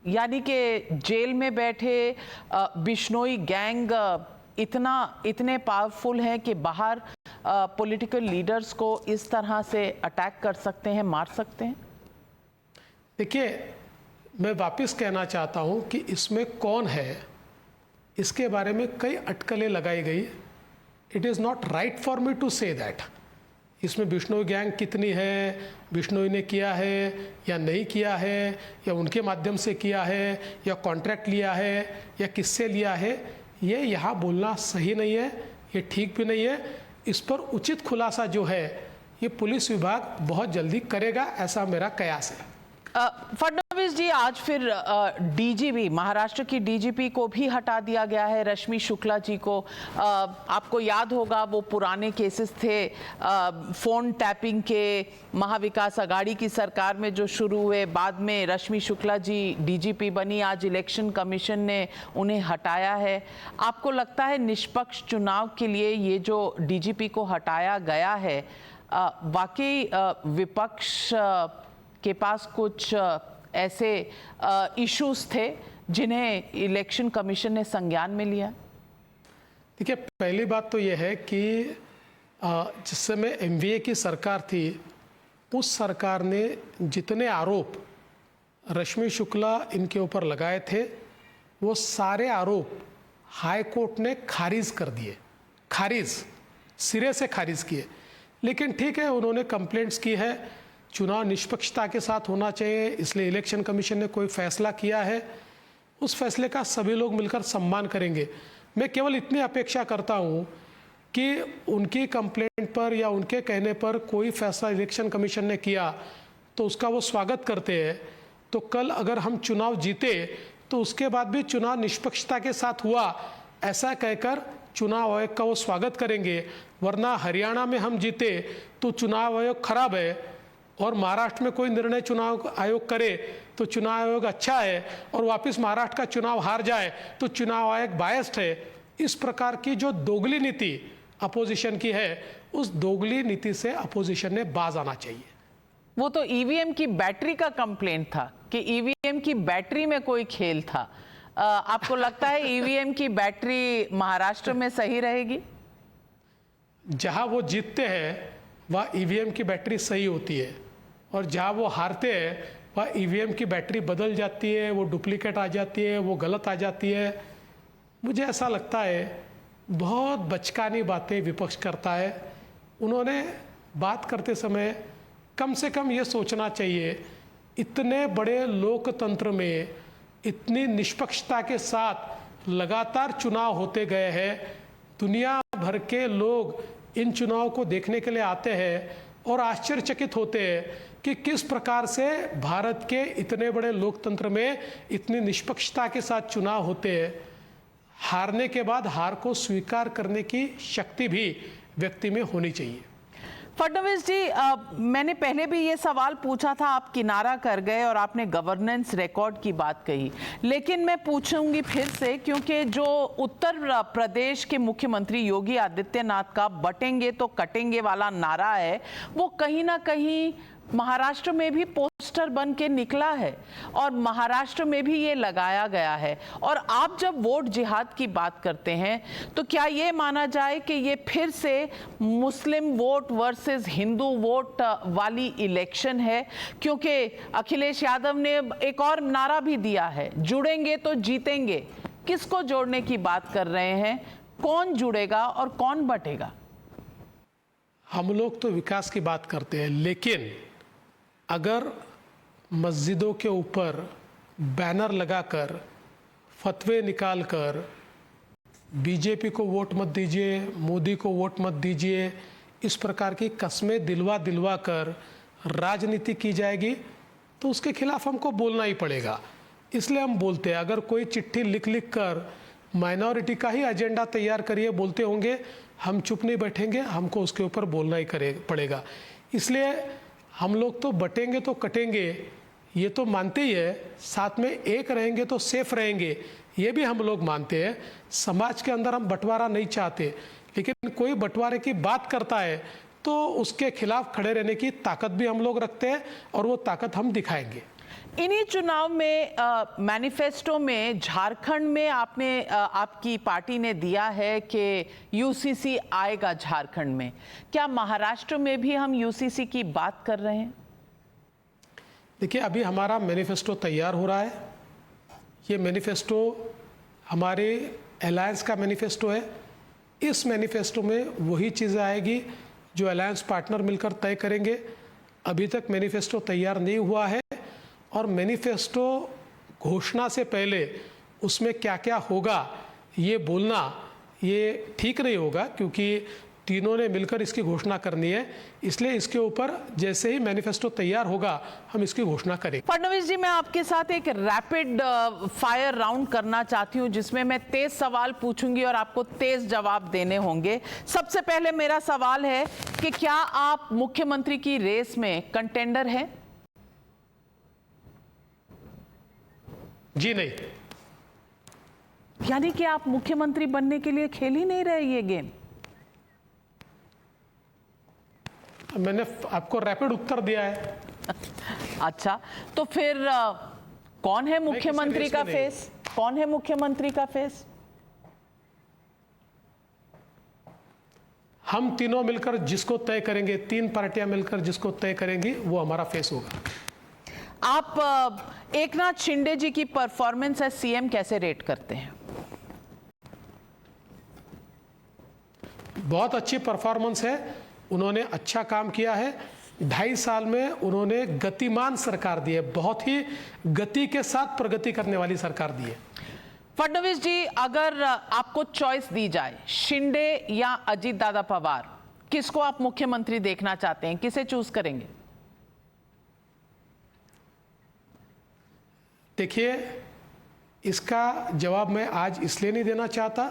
यानी कि जेल में बैठे बिश्नोई गैंग इतने पावरफुल हैं कि बाहर पॉलिटिकल लीडर्स को इस तरह से अटैक कर सकते हैं, मार सकते हैं। देखिए, मैं वापस कहना चाहता हूं कि इसमें कौन है इसके बारे में कई अटकलें लगाई गई। It is not right for me to say that इसमें बिश्नोई गैंग कितनी है, बिश्नोई ने किया है या नहीं किया है, या उनके माध्यम से किया है, या कॉन्ट्रैक्ट लिया है, या किससे लिया है, ये यहाँ बोलना सही नहीं है, ये ठीक भी नहीं है। इस पर उचित खुलासा जो है ये पुलिस विभाग बहुत जल्दी करेगा, ऐसा मेरा कयास है। फडणवीस जी, आज फिर डीजीपी, महाराष्ट्र की डीजीपी को भी हटा दिया गया है, रश्मि शुक्ला जी को। आपको याद होगा वो पुराने केसेस थे फोन टैपिंग के, महाविकास अघाड़ी की सरकार में जो शुरू हुए, बाद में रश्मि शुक्ला जी डीजीपी बनी, आज इलेक्शन कमीशन ने उन्हें हटाया है। आपको लगता है निष्पक्ष चुनाव के लिए ये जो डीजीपी को हटाया गया है, वाकई विपक्ष के पास कुछ ऐसे इश्यूज थे जिन्हें इलेक्शन कमीशन ने संज्ञान में लिया? देखिए, पहली बात तो यह है कि जिस समय एमवीए की सरकार थी उस सरकार ने जितने आरोप रश्मि शुक्ला इनके ऊपर लगाए थे वो सारे आरोप हाई कोर्ट ने खारिज कर दिए, सिरे से खारिज किए। लेकिन ठीक है, उन्होंने कंप्लेंट्स की है, चुनाव निष्पक्षता के साथ होना चाहिए, इसलिए इलेक्शन कमीशन ने कोई फैसला किया है, उस फैसले का सभी लोग मिलकर सम्मान करेंगे। मैं केवल इतनी अपेक्षा करता हूं कि उनकी कंप्लेंट पर या उनके कहने पर कोई फैसला इलेक्शन कमीशन ने किया तो उसका वो स्वागत करते हैं। तो कल अगर हम चुनाव जीते तो उसके बाद भी चुनाव निष्पक्षता के साथ हुआ ऐसा कहकर चुनाव आयोग का वो स्वागत करेंगे। वरना हरियाणा में हम जीते तो चुनाव आयोग खराब है, और महाराष्ट्र में कोई निर्णय चुनाव आयोग करे तो चुनाव आयोग अच्छा है, और वापस महाराष्ट्र का चुनाव हार जाए तो चुनाव आयोग बायस्ड है। इस प्रकार की जो दोगली नीति अपोजिशन की है, उस दोगली नीति से अपोजिशन ने बाज आना चाहिए। वो तो ईवीएम की बैटरी का कंप्लेंट था कि ईवीएम की बैटरी में कोई खेल था। आपको लगता है ईवीएम की बैटरी महाराष्ट्र में सही रहेगी? जहां वो जीतते हैं वह ईवीएम की बैटरी सही होती है, और जहां वो हारते हैं वह ईवीएम की बैटरी बदल जाती है, वो डुप्लीकेट आ जाती है, वो गलत आ जाती है। मुझे ऐसा लगता है बहुत बचकानी बातें विपक्ष करता है। उन्होंने बात करते समय कम से कम ये सोचना चाहिए, इतने बड़े लोकतंत्र में इतनी निष्पक्षता के साथ लगातार चुनाव होते गए हैं, दुनिया भर के लोग इन चुनाव को देखने के लिए आते हैं और आश्चर्यचकित होते हैं कि किस प्रकार से भारत के इतने बड़े लोकतंत्र में इतनी निष्पक्षता के साथ चुनाव होते हैं। हारने के बाद हार को स्वीकार करने की शक्ति भी व्यक्ति में होनी चाहिए। फडणवीस जी, मैंने पहले भी ये सवाल पूछा था, आप किनारा कर गए और आपने गवर्नेंस रिकॉर्ड की बात कही, लेकिन मैं पूछूंगी फिर से, क्योंकि जो उत्तर प्रदेश के मुख्यमंत्री योगी आदित्यनाथ का बटेंगे तो कटेंगे वाला नारा है, वो कहीं ना कहीं महाराष्ट्र में भी पोस्टर बन के निकला है और महाराष्ट्र में भी ये लगाया गया है। और आप जब वोट जिहाद की बात करते हैं तो क्या ये माना जाए कि ये फिर से मुस्लिम वोट वर्सेस हिंदू वोट वाली इलेक्शन है? क्योंकि अखिलेश यादव ने एक और नारा भी दिया है, जुड़ेंगे तो जीतेंगे। किसको जोड़ने की बात कर रहे हैं? कौन जुड़ेगा और कौन बटेगा? हम लोग तो विकास की बात करते हैं, लेकिन अगर मस्जिदों के ऊपर बैनर लगाकर, फतवे निकालकर बीजेपी को वोट मत दीजिए, मोदी को वोट मत दीजिए, इस प्रकार की कस्में दिलवा कर राजनीति की जाएगी तो उसके खिलाफ हमको बोलना ही पड़ेगा। इसलिए हम बोलते हैं, अगर कोई चिट्ठी लिख कर माइनॉरिटी का ही एजेंडा तैयार करिए बोलते होंगे, हम चुप नहीं बैठेंगे, हमको उसके ऊपर बोलना ही पड़ेगा। इसलिए हम लोग तो बटेंगे तो कटेंगे ये तो मानते ही है, साथ में एक रहेंगे तो सेफ रहेंगे ये भी हम लोग मानते हैं। समाज के अंदर हम बंटवारा नहीं चाहते, लेकिन कोई बंटवारे की बात करता है तो उसके खिलाफ खड़े रहने की ताकत भी हम लोग रखते हैं और वो ताकत हम दिखाएंगे। इन्हीं चुनाव में मैनिफेस्टो में झारखंड में आपकी पार्टी ने दिया है कि यूसीसी आएगा झारखंड में। क्या महाराष्ट्र में भी हम यूसीसी की बात कर रहे हैं? देखिए, अभी हमारा मैनिफेस्टो तैयार हो रहा है। ये मैनिफेस्टो हमारे अलायंस का मैनिफेस्टो है। इस मैनिफेस्टो में वही चीज़ें आएगी जो अलायंस पार्टनर मिलकर तय करेंगे। अभी तक मैनिफेस्टो तैयार नहीं हुआ है और मैनिफेस्टो घोषणा से पहले उसमें क्या क्या होगा ये बोलना ये ठीक नहीं होगा, क्योंकि तीनों ने मिलकर इसकी घोषणा करनी है। इसलिए इसके ऊपर जैसे ही मैनिफेस्टो तैयार होगा हम इसकी घोषणा करेंगे। फडणवीस जी, मैं आपके साथ एक रैपिड फायर राउंड करना चाहती हूं जिसमें मैं तेज सवाल पूछूंगी और आपको तेज जवाब देने होंगे। सबसे पहले मेरा सवाल है कि क्या आप मुख्यमंत्री की रेस में कंटेंडर हैं? जी नहीं। यानी कि आप मुख्यमंत्री बनने के लिए खेल ही नहीं रहे ये गेम? मैंने आपको रैपिड उत्तर दिया है। अच्छा, तो फिर कौन है मुख्यमंत्री का फेस? कौन है मुख्यमंत्री का फेस? हम तीनों मिलकर जिसको तय करेंगे, तीन पार्टियां मिलकर जिसको तय करेंगी वो हमारा फेस होगा। आप एकनाथ शिंदे जी की परफॉर्मेंस एज सीएम कैसे रेट करते हैं? बहुत अच्छी परफॉर्मेंस है, उन्होंने अच्छा काम किया है। 2.5 साल में उन्होंने गतिमान सरकार दी है, बहुत ही गति के साथ प्रगति करने वाली सरकार दी है। फडणवीस जी, अगर आपको चॉइस दी जाए शिंदे या अजीत दादा पवार, किसको आप मुख्यमंत्री देखना चाहते हैं? किसे चूज करेंगे? देखिए, इसका जवाब मैं आज इसलिए नहीं देना चाहता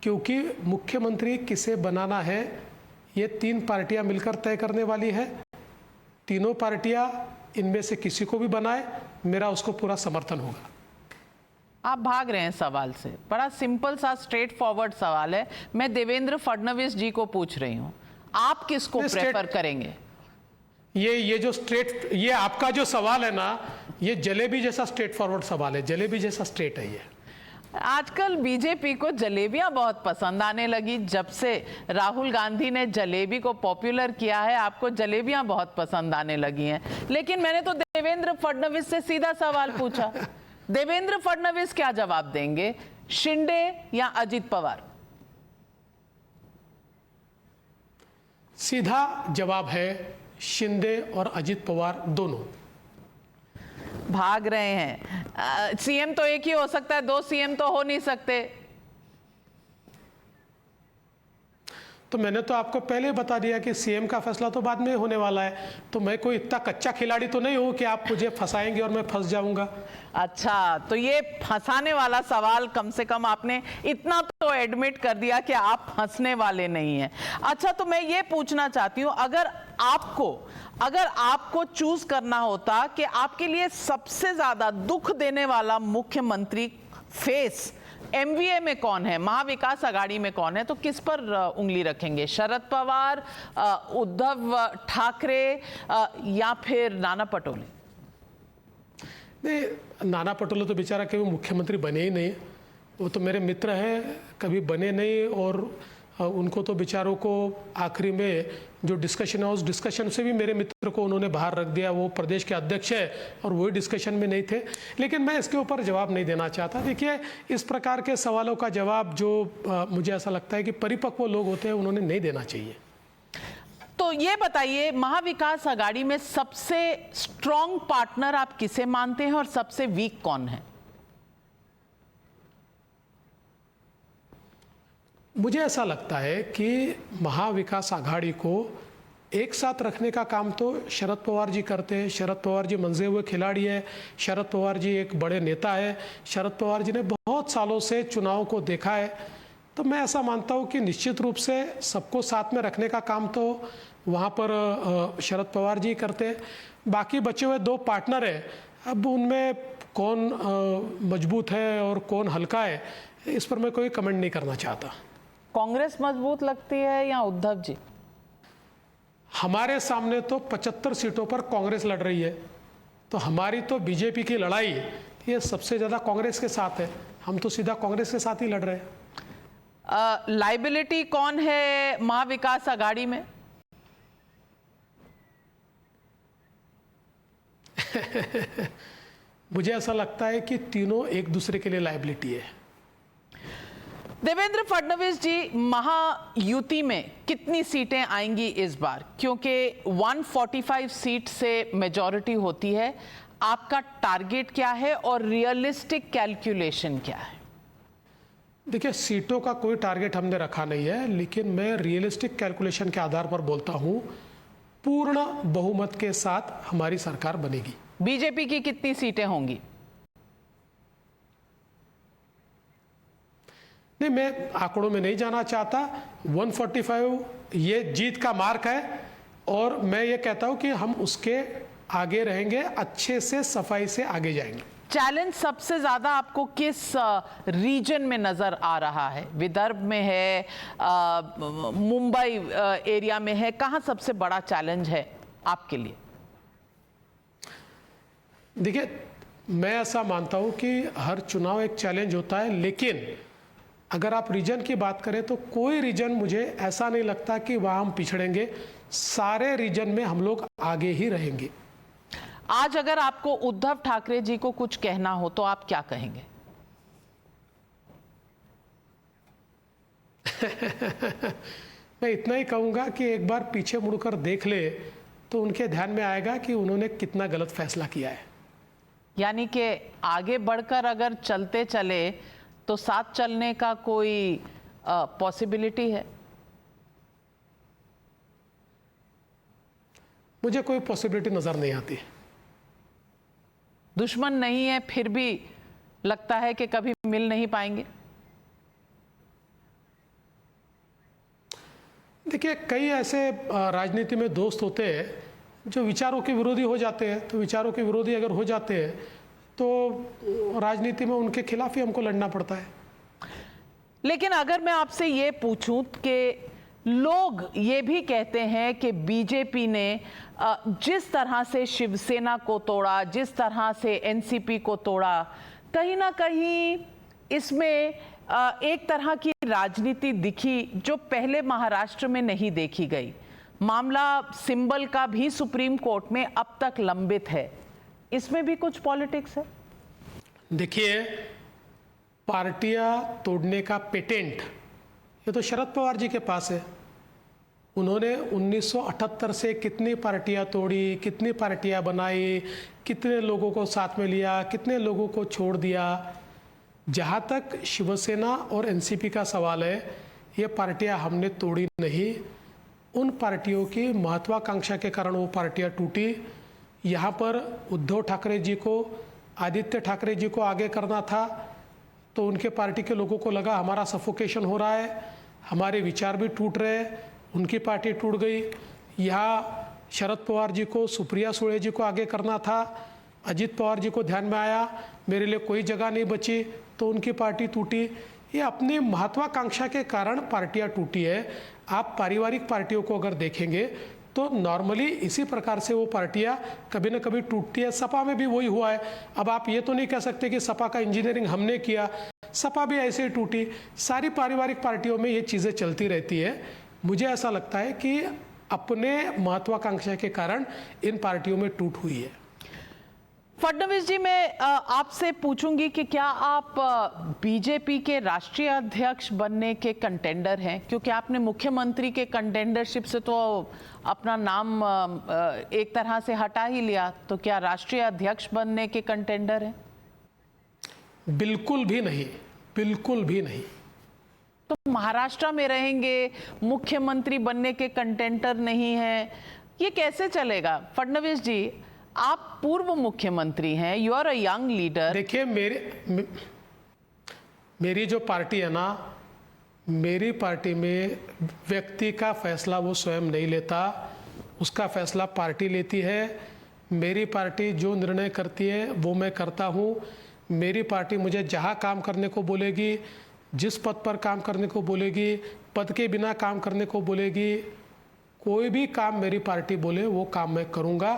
क्योंकि मुख्यमंत्री किसे बनाना है ये तीन पार्टियां मिलकर तय करने वाली है। तीनों पार्टियां इनमें से किसी को भी बनाए, मेरा उसको पूरा समर्थन होगा। आप भाग रहे हैं सवाल से। बड़ा सिंपल सा स्ट्रेट फॉरवर्ड सवाल है। मैं देवेंद्र फडणवीस जी को पूछ रही हूं, आप किसको प्रेफर करेंगे? ये जो ये आपका जो सवाल है ना, ये जलेबी जैसा स्ट्रेट फॉरवर्ड सवाल है, जलेबी जैसा स्ट्रेट है ये। आजकल बीजेपी को जलेबियां बहुत पसंद आने लगी। जब से राहुल गांधी ने जलेबी को पॉपुलर किया है, आपको जलेबियां बहुत पसंद आने लगी हैं। लेकिन मैंने तो देवेंद्र फडणवीस से सीधा सवाल पूछा। देवेंद्र फडणवीस क्या जवाब देंगे, शिंदे या अजित पवार? सीधा जवाब है शिंदे और अजित पवार दोनों। भाग रहे हैं। सीएम तो एक ही हो सकता है, दो सीएम तो हो नहीं सकते। तो मैंने तो आपको पहले बता दिया कि सीएम का फैसला तो बाद में होने वाला है। तो मैं कोई इतना कच्चा खिलाड़ी तो नहीं हूं कि आप मुझे फंसाएंगे और मैं फंस जाऊंगा। अच्छा, तो ये फंसाने वाला सवाल, कम से कम आपने इतना तो एडमिट कर दिया कि आप फंसने वाले नहीं हैं। अच्छा, तो मैं ये पूछना चाहती हूं, अगर आपको चूज करना होता कि आपके लिए सबसे ज्यादा दुख देने वाला मुख्यमंत्री फेस एमवीए में कौन है, महाविकास आघाड़ी में कौन है, तो किस पर उंगली रखेंगे? शरद पवार, उद्धव ठाकरे या फिर नाना पटोले? नहीं, नाना पटोले तो बेचारा कभी मुख्यमंत्री बने ही नहीं। वो तो मेरे मित्र हैं, कभी बने नहीं। और उनको तो बेचारों को आखिरी में जो डिस्कशन है, उस डिस्कशन से भी मेरे मित्र को उन्होंने बाहर रख दिया। वो प्रदेश के अध्यक्ष है और वही डिस्कशन में नहीं थे। लेकिन मैं इसके ऊपर जवाब नहीं देना चाहता। देखिए, इस प्रकार के सवालों का जवाब जो मुझे ऐसा लगता है कि परिपक्व लोग होते हैं, उन्होंने नहीं देना चाहिए। तो ये बताइए, महाविकास आघाड़ी में सबसे स्ट्रॉन्ग पार्टनर आप किसे मानते हैं और सबसे वीक कौन है? मुझे ऐसा लगता है कि महाविकास आघाड़ी को एक साथ रखने का काम तो शरद पवार जी करते हैं। शरद पवार जी मंजे हुए खिलाड़ी है। शरद पवार जी एक बड़े नेता है। शरद पवार जी ने बहुत सालों से चुनाव को देखा है। तो मैं ऐसा मानता हूँ कि निश्चित रूप से सबको साथ में रखने का काम तो वहाँ पर शरद पवार जी करते हैं। बाकी बचे हुए दो पार्टनर हैं, अब उनमें कौन मजबूत है और कौन हल्का है, इस पर मैं कोई कमेंट नहीं करना चाहता। कांग्रेस मजबूत लगती है या उद्धव जी? हमारे सामने तो 75 सीटों पर कांग्रेस लड़ रही है। तो हमारी तो बीजेपी की लड़ाई ये सबसे ज़्यादा कांग्रेस के साथ है। हम तो सीधा कांग्रेस के साथ ही लड़ रहे हैं। लाइबिलिटी कौन है महाविकास आघाड़ी में? मुझे ऐसा लगता है कि तीनों एक दूसरे के लिए लाइबिलिटी है। देवेंद्र फडणवीस जी, महायुति में कितनी सीटें आएंगी इस बार? क्योंकि 145 सीट से मेजॉरिटी होती है। आपका टारगेट क्या है और रियलिस्टिक कैलकुलेशन क्या है? देखिए, सीटों का कोई टारगेट हमने रखा नहीं है, लेकिन मैं रियलिस्टिक कैलकुलेशन के आधार पर बोलता हूं, पूर्ण बहुमत के साथ हमारी सरकार बनेगी। बीजेपी की कितनी सीटें होंगी? नहीं, मैं आंकड़ों में नहीं जाना चाहता। 145 ये जीत का मार्क है और मैं ये कहता हूं कि हम उसके आगे रहेंगे, अच्छे से सफाई से आगे जाएंगे। चैलेंज सबसे ज्यादा आपको किस रीजन में नजर आ रहा है? विदर्भ में है, मुंबई एरिया में है, कहां सबसे बड़ा चैलेंज है आपके लिए? देखिए, मैं ऐसा मानता हूं कि हर चुनाव एक चैलेंज होता है, लेकिन अगर आप रीजन की बात करें तो कोई रीजन मुझे ऐसा नहीं लगता कि वहां हम पिछड़ेंगे। सारे रीजन में हम लोग आगे ही रहेंगे। आज अगर आपको उद्धव ठाकरे जी को कुछ कहना हो तो आप क्या कहेंगे? मैं इतना ही कहूंगा कि एक बार पीछे मुड़कर देख ले तो उनके ध्यान में आएगा कि उन्होंने कितना गलत फैसला किया है। यानी कि आगे बढ़कर अगर चलते चले तो साथ चलने का कोई पॉसिबिलिटी है? मुझे कोई पॉसिबिलिटी नजर नहीं आती। दुश्मन नहीं है फिर भी लगता है कि कभी मिल नहीं पाएंगे? देखिए, कई ऐसे राजनीति में दोस्त होते हैं जो विचारों के विरोधी हो जाते हैं। तो विचारों के विरोधी अगर हो जाते हैं तो राजनीति में उनके खिलाफ ही हमको लड़ना पड़ता है। लेकिन अगर मैं आपसे ये पूछूं कि लोग ये भी कहते हैं कि बीजेपी ने जिस तरह से शिवसेना को तोड़ा, जिस तरह से एनसीपी को तोड़ा, कहीं ना कहीं इसमें एक तरह की राजनीति दिखी जो पहले महाराष्ट्र में नहीं देखी गई। मामला सिंबल का भी सुप्रीम कोर्ट में अब तक लंबित है, इसमें भी कुछ पॉलिटिक्स है। देखिए, पार्टियां तोड़ने का पेटेंट ये तो शरद पवार जी के पास है। उन्होंने 1978 से कितनी पार्टियां तोड़ी, कितनी पार्टियां बनाई, कितने लोगों को साथ में लिया, कितने लोगों को छोड़ दिया। जहां तक शिवसेना और एनसीपी का सवाल है, ये पार्टियां हमने तोड़ी नहीं। उन पार्टियों की महत्वाकांक्षा के कारण वो पार्टियां टूटी। यहाँ पर उद्धव ठाकरे जी को, आदित्य ठाकरे जी को आगे करना था, तो उनके पार्टी के लोगों को लगा हमारा सफोकेशन हो रहा है, हमारे विचार भी टूट रहे हैं, उनकी पार्टी टूट गई। यहाँ शरद पवार जी को, सुप्रिया सुळे जी को आगे करना था, अजित पवार जी को ध्यान में आया मेरे लिए कोई जगह नहीं बची, तो उनकी पार्टी टूटी। ये अपनी महत्वाकांक्षा के कारण पार्टियां टूटी है। आप पारिवारिक पार्टियों को अगर देखेंगे तो नॉर्मली इसी प्रकार से वो पार्टियां कभी न कभी टूटती है। सपा में भी वही हुआ है। अब आप ये तो नहीं कह सकते कि सपा का इंजीनियरिंग हमने किया, सपा भी ऐसे ही टूटी। सारी पारिवारिक पार्टियों में ये चीज़ें चलती रहती है। मुझे ऐसा लगता है कि अपने महत्वाकांक्षा के कारण इन पार्टियों में टूट हुई है। फडणवीस जी, मैं आपसे पूछूंगी कि क्या आप बीजेपी के राष्ट्रीय अध्यक्ष बनने के कंटेंडर हैं? क्योंकि आपने मुख्यमंत्री के कंटेंडरशिप से तो अपना नाम एक तरह से हटा ही लिया, तो क्या राष्ट्रीय अध्यक्ष बनने के कंटेंडर हैं? बिल्कुल भी नहीं, बिल्कुल भी नहीं। तो महाराष्ट्र में रहेंगे, मुख्यमंत्री बनने के कंटेंडर नहीं है, ये कैसे चलेगा? फडणवीस जी, आप पूर्व मुख्यमंत्री हैं, you are a young leader. देखिए, मेरी जो पार्टी है ना, मेरी पार्टी में व्यक्ति का फैसला वो स्वयं नहीं लेता, उसका फैसला पार्टी लेती है। मेरी पार्टी जो निर्णय करती है वो मैं करता हूँ। मेरी पार्टी मुझे जहाँ काम करने को बोलेगी, जिस पद पर काम करने को बोलेगी, पद के बिना काम करने को बोलेगी, कोई भी काम मेरी पार्टी बोले वो काम मैं करूँगा।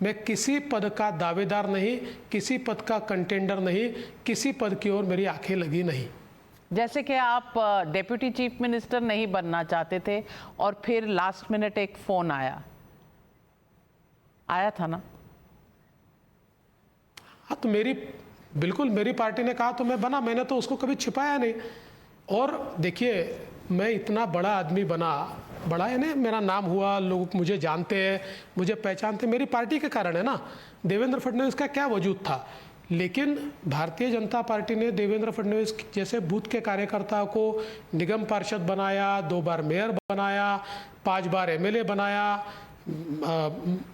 मैं किसी पद का दावेदार नहीं, किसी पद का कंटेंडर नहीं, किसी पद की ओर मेरी आंखें लगी नहीं। जैसे कि आप डेप्यूटी चीफ मिनिस्टर नहीं बनना चाहते थे और फिर लास्ट मिनट एक फोन आया था ना? हाँ, तो बिल्कुल मेरी पार्टी ने कहा तो मैं बना, मैंने तो उसको कभी छिपाया नहीं। और देखिए, मैं इतना बड़ा आदमी बना, बड़ा है ना, मेरा नाम हुआ, लोग मुझे जानते हैं, मुझे पहचानते, मेरी पार्टी के कारण है ना। देवेंद्र फडणवीस का क्या वजूद था? लेकिन भारतीय जनता पार्टी ने देवेंद्र फडणवीस जैसे बूथ के कार्यकर्ता को निगम पार्षद बनाया, 2 बार मेयर बनाया, 5 बार एमएलए बनाया,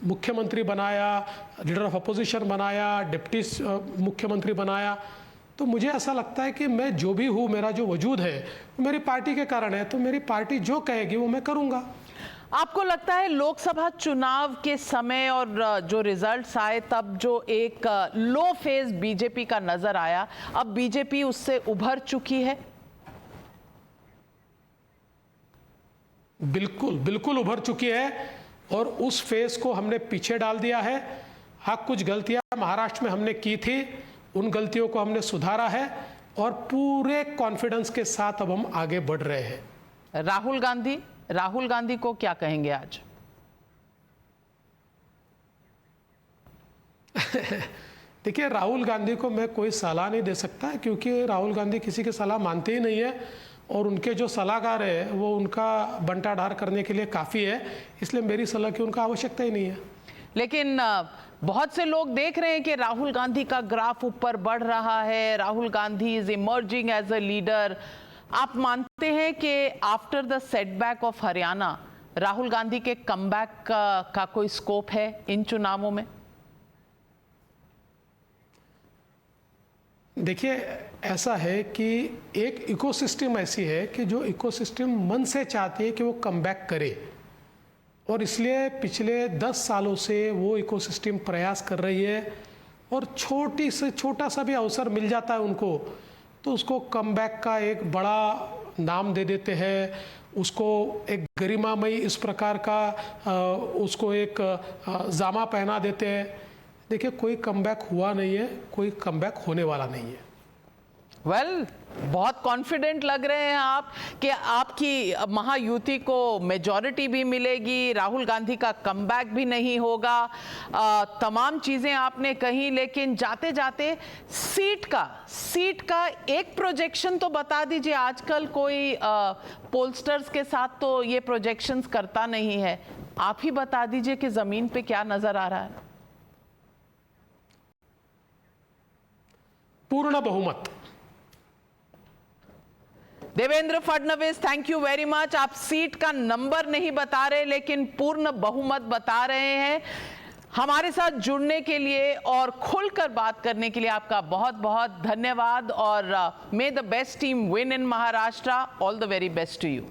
मुख्यमंत्री बनाया, लीडर ऑफ अपोजिशन बनाया, डिप्टी मुख्यमंत्री बनाया। तो मुझे ऐसा लगता है कि मैं जो भी हूँ, मेरा जो वजूद है वो मेरी पार्टी के कारण है। तो मेरी पार्टी जो कहेगी वो मैं करूँगा। आपको लगता है लोकसभा चुनाव के समय और जो रिजल्ट्स आए तब जो एक लो फेज बीजेपी का नजर आया, अब बीजेपी उससे उभर चुकी है? बिल्कुल बिल्कुल उभर चुकी है और उस फेज को हमने पीछे डाल दिया है। हाँ, कुछ गलतियां महाराष्ट्र में हमने की थी, उन गलतियों को हमने सुधारा है और पूरे कॉन्फिडेंस के साथ अब हम आगे बढ़ रहे हैं। राहुल गांधी को क्या कहेंगे आज? देखिए, राहुल गांधी को मैं कोई सलाह नहीं दे सकता क्योंकि राहुल गांधी किसी की सलाह मानते ही नहीं है और उनके जो सलाहकार है वो उनका बंटाढार करने के लिए काफ़ी है, इसलिए मेरी सलाह की उनका आवश्यकता ही नहीं है। लेकिन बहुत से लोग देख रहे हैं कि राहुल गांधी का ग्राफ ऊपर बढ़ रहा है, Rahul Gandhi is emerging as a leader. आप मानते हैं कि after the setback of Haryana Rahul Gandhi के कमबैक का कोई स्कोप है इन चुनावों में? देखिए, ऐसा है कि एक इकोसिस्टम ऐसी है कि जो इकोसिस्टम मन से चाहती है कि वो कमबैक करे और इसलिए पिछले 10 सालों से वो इकोसिस्टम प्रयास कर रही है और छोटा सा भी अवसर मिल जाता है उनको तो उसको कमबैक का एक बड़ा नाम दे देते हैं, उसको एक गरिमामयी इस प्रकार का उसको एक जामा पहना देते हैं। देखिए, कोई कमबैक हुआ नहीं है, कोई कमबैक होने वाला नहीं है। वेल, बहुत कॉन्फिडेंट लग रहे हैं आप कि आपकी महायुति को मेजॉरिटी भी मिलेगी, राहुल गांधी का कमबैक भी नहीं होगा। तमाम चीज़ें आपने कही, लेकिन जाते जाते सीट का एक प्रोजेक्शन तो बता दीजिए। आजकल कोई पोलस्टर्स के साथ तो ये प्रोजेक्शंस करता नहीं है, आप ही बता दीजिए कि ज़मीन पे क्या नज़र आ रहा है। पूर्ण बहुमत। Devendra Fadnavis, thank you very much. आप सीट का नंबर नहीं बता रहे, लेकिन पूर्ण बहुमत बता रहे हैं। हमारे साथ जुड़ने के लिए और खुलकर बात करने के लिए आपका बहुत बहुत धन्यवाद। और may the best team win in Maharashtra. All the very best to you.